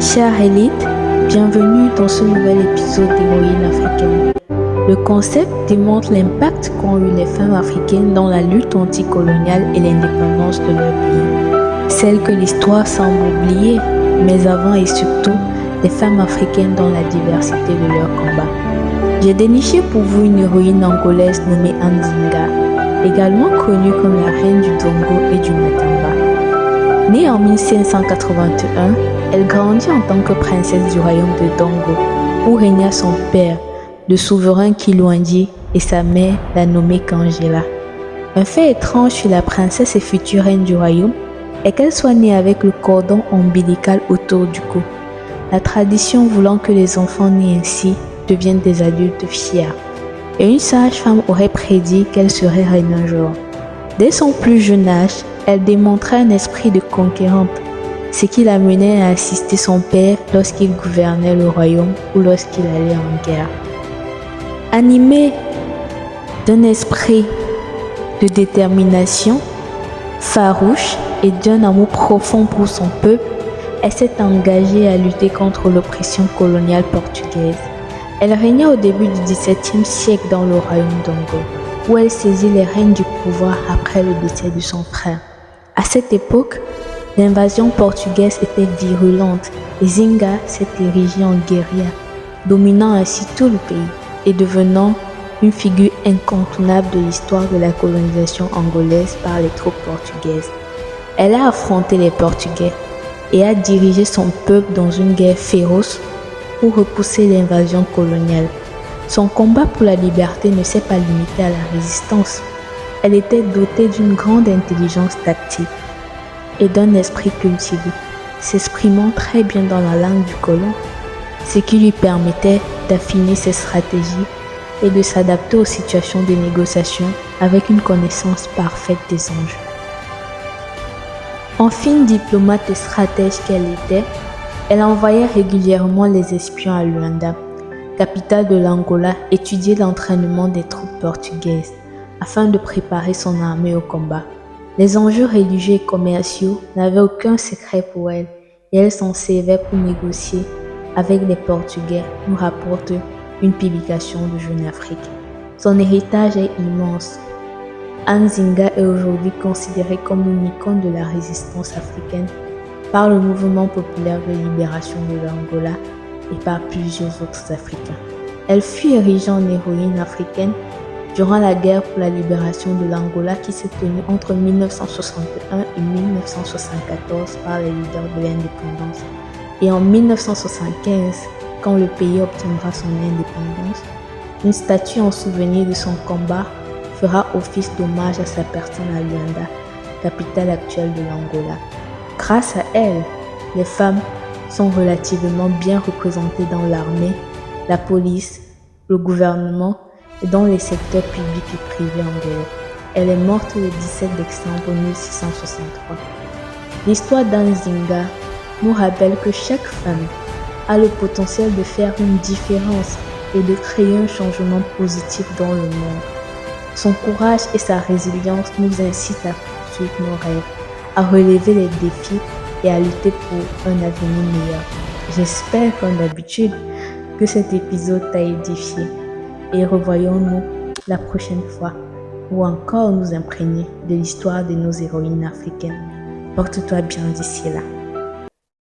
Chère élite, bienvenue dans ce nouvel épisode d'Héroïnes africaines. Le concept démontre l'impact qu'ont eu les femmes africaines dans la lutte anticoloniale et l'indépendance de leur pays. Celles que l'histoire semble oublier, mais avant et surtout, les femmes africaines dans la diversité de leurs combats. J'ai déniché pour vous une héroïne angolaise nommée Nzinga, également connue comme la reine du Dongo et du Matamba. Née en 1581, elle grandit en tant que princesse du royaume de Dongo, où régna son père, le souverain Kilwandi, et sa mère, la nommée Kangela. Un fait étrange chez la princesse et future reine du royaume est qu'elle soit née avec le cordon ombilical autour du cou, la tradition voulant que les enfants nés ainsi deviennent des adultes fiers. Et une sage-femme aurait prédit qu'elle serait reine un jour. Dès son plus jeune âge, elle démontrait un esprit de conquérante, ce qui l'amenait à assister son père lorsqu'il gouvernait le royaume ou lorsqu'il allait en guerre. Animée d'un esprit de détermination farouche et d'un amour profond pour son peuple, elle s'est engagée à lutter contre l'oppression coloniale portugaise. Elle régna au début du XVIIe siècle dans le royaume d'Ongo, où elle saisit les rênes du pouvoir après le décès de son frère. À cette époque, l'invasion portugaise était virulente et Nzinga s'est érigée en guérilla, dominant ainsi tout le pays et devenant une figure incontournable de l'histoire de la colonisation angolaise par les troupes portugaises. Elle a affronté les Portugais et a dirigé son peuple dans une guerre féroce pour repousser l'invasion coloniale. Son combat pour la liberté ne s'est pas limité à la résistance. Elle était dotée d'une grande intelligence tactique et d'un esprit cultivé, s'exprimant très bien dans la langue du colon, ce qui lui permettait d'affiner ses stratégies et de s'adapter aux situations de négociation avec une connaissance parfaite des enjeux. En fine diplomate et stratège qu'elle était, elle envoyait régulièrement les espions à Luanda, capitale de l'Angola, étudier l'entraînement des troupes portugaises afin de préparer son armée au combat. Les enjeux religieux et commerciaux n'avaient aucun secret pour elle et elle s'en servait pour négocier avec les Portugais, nous rapporte une publication de Jeune Afrique. Son héritage est immense. Nzinga est aujourd'hui considérée comme une icône de la résistance africaine par le mouvement populaire de libération de l'Angola et par plusieurs autres Africains. Elle fut érigée en héroïne africaine durant la guerre pour la libération de l'Angola qui s'est tenue entre 1961 et 1974 par les leaders de l'indépendance. Et en 1975, quand le pays obtiendra son indépendance, une statue en souvenir de son combat fera office d'hommage à sa personne à Luanda, capitale actuelle de l'Angola. Grâce à elle, les femmes sont relativement bien représentées dans l'armée, la police, le gouvernement et dans les secteurs publics et privés angolais. Elle est morte le 17 décembre 1663. L'histoire d'Nzinga nous rappelle que chaque femme a le potentiel de faire une différence et de créer un changement positif dans le monde. Son courage et sa résilience nous incitent à poursuivre nos rêves, à relever les défis et à lutter pour un avenir meilleur. J'espère, comme d'habitude, que cet épisode t'a édifié et revoyons-nous la prochaine fois ou encore nous imprégner de l'histoire de nos héroïnes africaines. Porte-toi bien d'ici là.